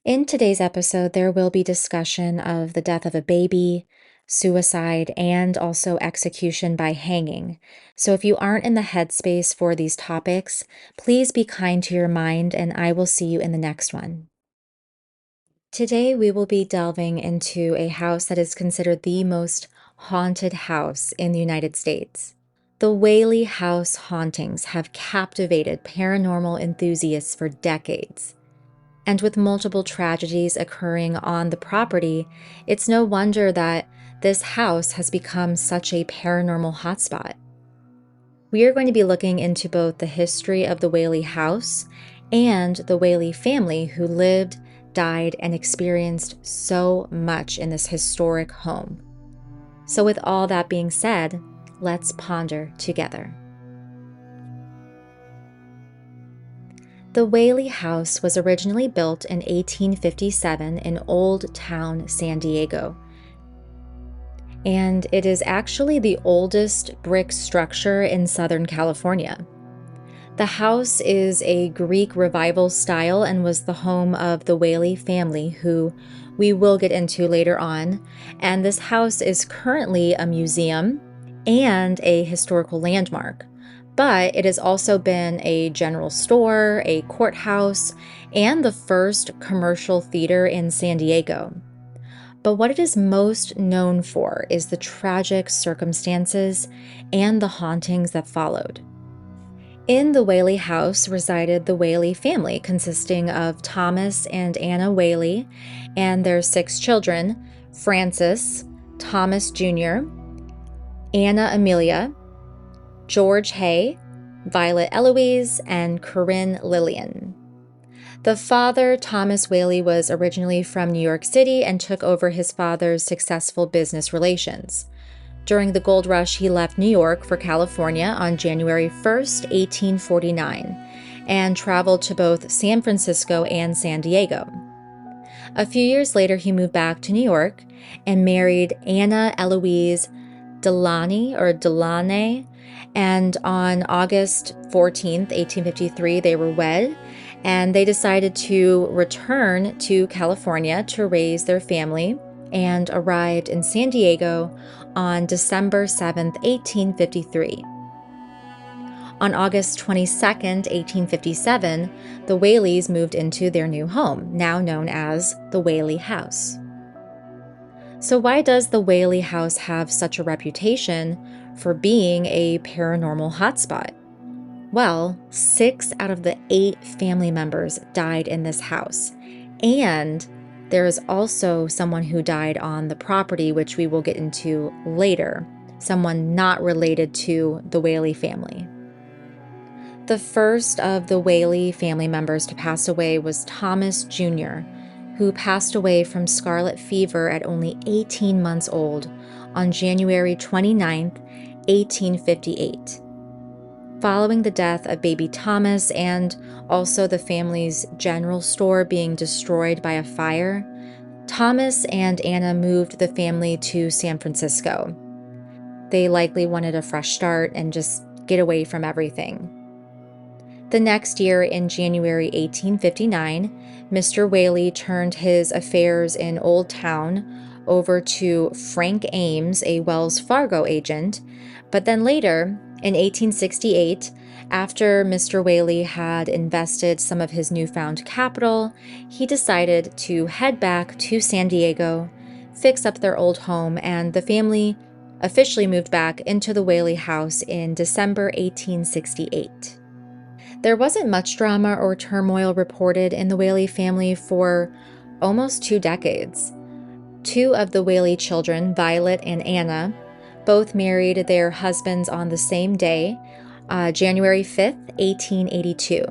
In today's episode, there will be discussion of the death of a baby, suicide, and also execution by hanging. So if you aren't in the headspace for these topics, please be kind to your mind, and I will see you in the next one. Today, we will be delving into a house that is considered the most haunted house in the United States. The Whaley House hauntings have captivated paranormal enthusiasts for decades. And with multiple tragedies occurring on the property, it's no wonder that this house has become such a paranormal hotspot. We are going to be looking into both the history of the Whaley house and the Whaley family who lived, died, and experienced so much in this historic home. So, with all that being said, let's ponder together. The Whaley House was originally built in 1857 in Old Town, San Diego. And it is actually the oldest brick structure in Southern California. The house is a Greek revival style and was the home of the Whaley family, who we will get into later on. And this house is currently a museum and a historical landmark. But it has also been a general store, a courthouse, and the first commercial theater in San Diego. But what it is most known for is the tragic circumstances and the hauntings that followed. In the Whaley house resided the Whaley family, consisting of Thomas and Anna Whaley and their 6 children: Francis, Thomas Jr., Anna Amelia, George Hay, Violet Eloise, and Corinne Lillian. The father, Thomas Whaley, was originally from New York City and took over his father's successful business relations. During the gold rush, he left New York for California on January 1st, 1849, and traveled to both San Francisco and San Diego. A few years later, he moved back to New York and married Anna Eloise Delaney, and on August 14th, 1853, they were wed, and they decided to return to California to raise their family and arrived in San Diego on December 7th, 1853. On August 22nd, 1857, the Whaleys moved into their new home, now known as the Whaley House. So why does the Whaley House have such a reputation for being a paranormal hotspot? Well, 6 out of the 8 family members died in this house, and there is also someone who died on the property, which we will get into later, someone not related to the Whaley family. The first of the Whaley family members to pass away was Thomas Jr., who passed away from scarlet fever at only 18 months old on January 29th, 1858. Following the death of baby Thomas and also the family's general store being destroyed by a fire, Thomas and Anna moved the family to San Francisco. They likely wanted a fresh start and just get away from everything. The next year, in January 1859, Mr. Whaley turned his affairs in Old Town over to Frank Ames, a Wells Fargo agent, but then later, in 1868, after Mr. Whaley had invested some of his newfound capital, he decided to head back to San Diego, fix up their old home, and the family officially moved back into the Whaley house in December 1868. There wasn't much drama or turmoil reported in the Whaley family for almost 2 decades. 2 of the Whaley children, Violet and Anna, both married their husbands on the same day, January 5th, 1882.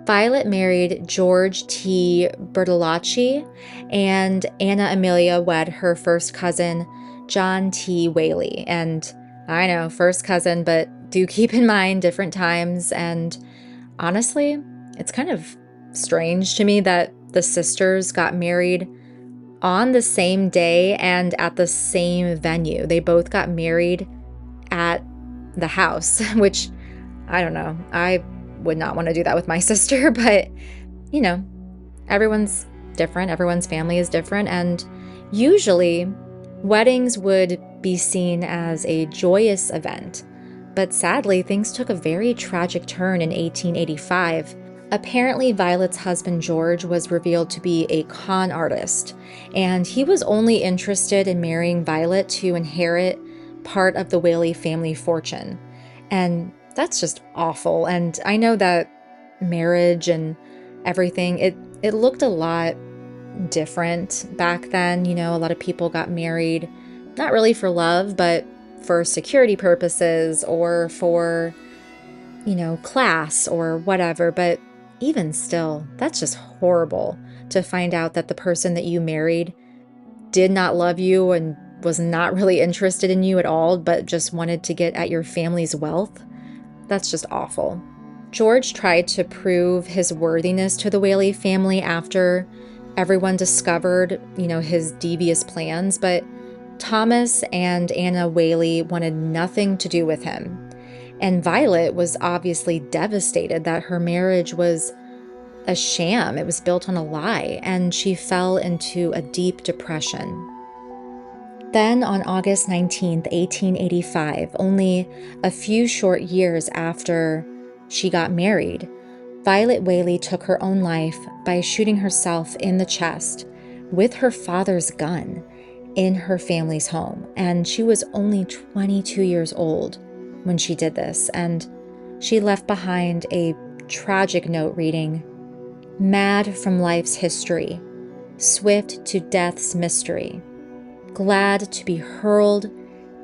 Violet married George T. Bertolacci, and Anna Amelia wed her first cousin, John T. Whaley. And I know, first cousin, but do keep in mind different times. And honestly, it's kind of strange to me that the sisters got married on the same day and at the same venue. They both got married at the house, which, I don't know. I would not want to do that with my sister, but, everyone's different. Everyone's family is different. And usually, weddings would be seen as a joyous event. But sadly, things took a very tragic turn in 1885. Apparently, Violet's husband George was revealed to be a con artist, and he was only interested in marrying Violet to inherit part of the Whaley family fortune. And that's just awful. And I know that marriage and everything, it looked a lot different back then. You know, a lot of people got married, not really for love, but for security purposes or for, class or whatever. But even still, that's just horrible to find out that the person that you married did not love you and was not really interested in you at all, but just wanted to get at your family's wealth. That's just awful. George tried to prove his worthiness to the Whaley family after everyone discovered, his devious plans, but Thomas and Anna Whaley wanted nothing to do with him. And Violet was obviously devastated that her marriage was a sham. It was built on a lie, and she fell into a deep depression. Then on August 19th, 1885, only a few short years after she got married, Violet Whaley took her own life by shooting herself in the chest with her father's gun in her family's home. And she was only 22 years old when she did this, and she left behind a tragic note reading, "Mad from life's history, swift to death's mystery, glad to be hurled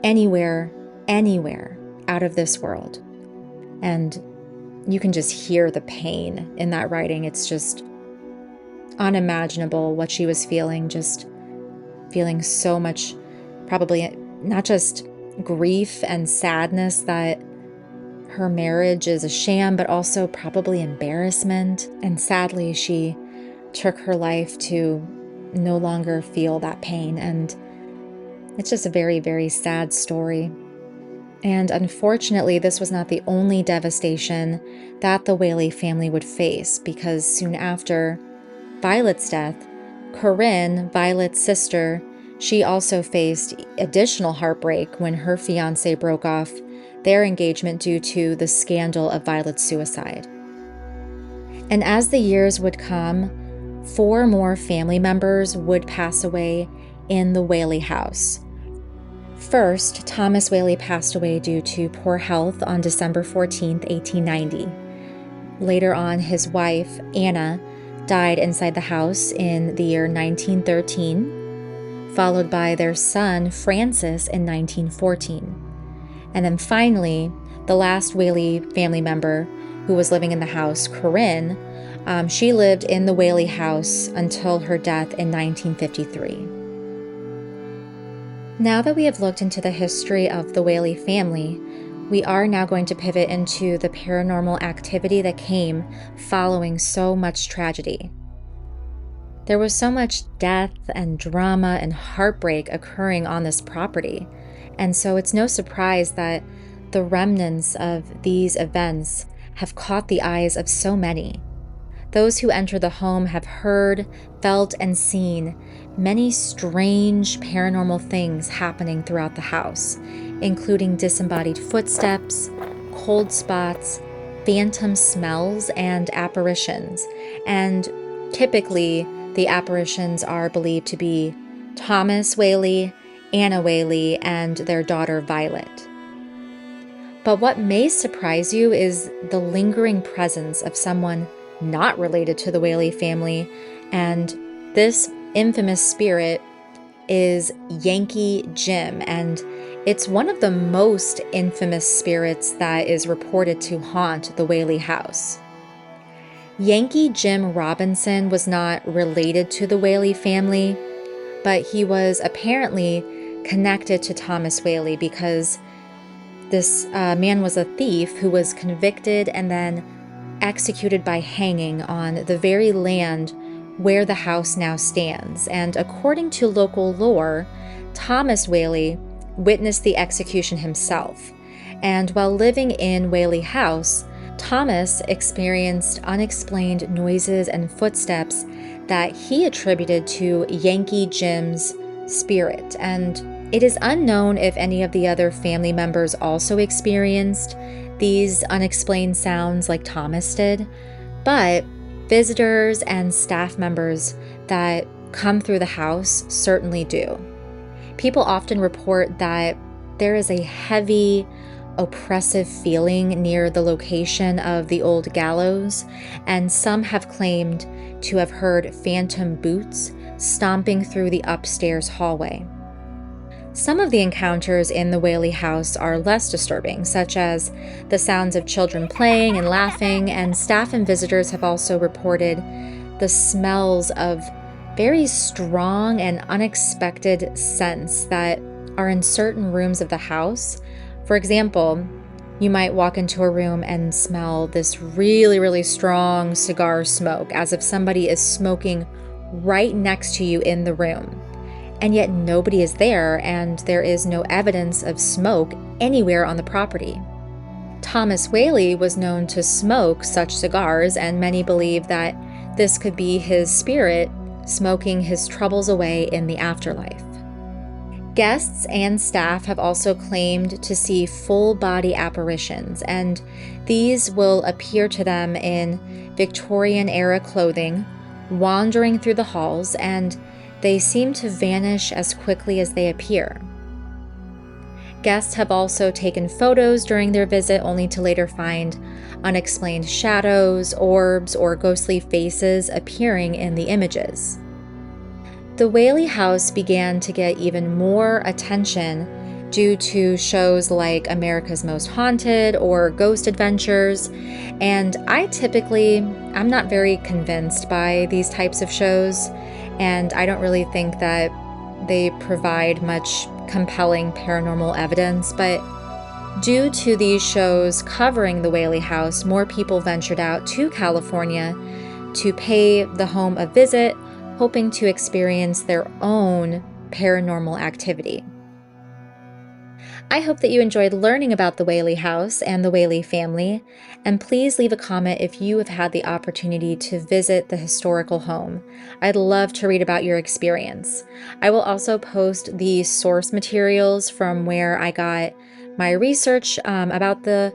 anywhere out of this world." And you can just hear the pain in that writing. It's just unimaginable what she was feeling, just feeling so much, probably not just grief and sadness that her marriage is a sham, but also probably embarrassment. And sadly, she took her life to no longer feel that pain. And it's just a very, very sad story. And unfortunately, this was not the only devastation that the Whaley family would face, because soon after Violet's death, Corinne, Violet's sister, she also faced additional heartbreak when her fiancé broke off their engagement due to the scandal of Violet's suicide. And as the years would come, 4 more family members would pass away in the Whaley house. First, Thomas Whaley passed away due to poor health on December 14th, 1890. Later on, his wife, Anna, died inside the house in the year 1913, followed by their son, Francis, in 1914. And then finally, the last Whaley family member who was living in the house, Corinne, she lived in the Whaley house until her death in 1953. Now that we have looked into the history of the Whaley family, we are now going to pivot into the paranormal activity that came following so much tragedy. There was so much death and drama and heartbreak occurring on this property, and so it's no surprise that the remnants of these events have caught the eyes of so many. Those who enter the home have heard, felt, and seen many strange paranormal things happening throughout the house, including disembodied footsteps, cold spots, phantom smells, and apparitions. And typically, the apparitions are believed to be Thomas Whaley, Anna Whaley, and their daughter Violet. But what may surprise you is the lingering presence of someone not related to the Whaley family, and this infamous spirit is Yankee Jim, and it's one of the most infamous spirits that is reported to haunt the Whaley house. Yankee Jim Robinson was not related to the Whaley family, but he was apparently connected to Thomas Whaley because this man was a thief who was convicted and then executed by hanging on the very land where the house now stands. And according to local lore, Thomas Whaley witnessed the execution himself. And while living in Whaley House, Thomas experienced unexplained noises and footsteps that he attributed to Yankee Jim's spirit, and it is unknown if any of the other family members also experienced these unexplained sounds like Thomas did, but visitors and staff members that come through the house certainly do. People often report that there is a heavy, oppressive feeling near the location of the old gallows, and some have claimed to have heard phantom boots stomping through the upstairs hallway. Some of the encounters in the Whaley house are less disturbing, such as the sounds of children playing and laughing, and staff and visitors have also reported the smells of very strong and unexpected scents that are in certain rooms of the house. For example, you might walk into a room and smell this really, really strong cigar smoke, as if somebody is smoking right next to you in the room. And yet nobody is there, and there is no evidence of smoke anywhere on the property. Thomas Whaley was known to smoke such cigars, and many believe that this could be his spirit smoking his troubles away in the afterlife. Guests and staff have also claimed to see full-body apparitions, and these will appear to them in Victorian-era clothing, wandering through the halls, and they seem to vanish as quickly as they appear. Guests have also taken photos during their visit, only to later find unexplained shadows, orbs, or ghostly faces appearing in the images. The Whaley house began to get even more attention due to shows like America's Most Haunted or Ghost Adventures, and I'm not very convinced by these types of shows, and I don't really think that they provide much compelling paranormal evidence, but due to these shows covering the Whaley house, more people ventured out to California to pay the home a visit, hoping to experience their own paranormal activity. I hope that you enjoyed learning about the Whaley house and the Whaley family, and please leave a comment if you have had the opportunity to visit the historical home. I'd love to read about your experience. I will also post the source materials from where I got my research about the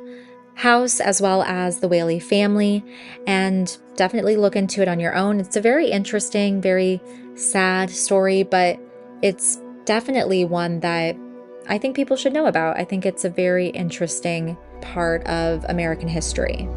house as well as the Whaley family, and definitely look into it on your own. It's a very interesting, very sad story, but it's definitely one that I think people should know about. I think it's a very interesting part of American history.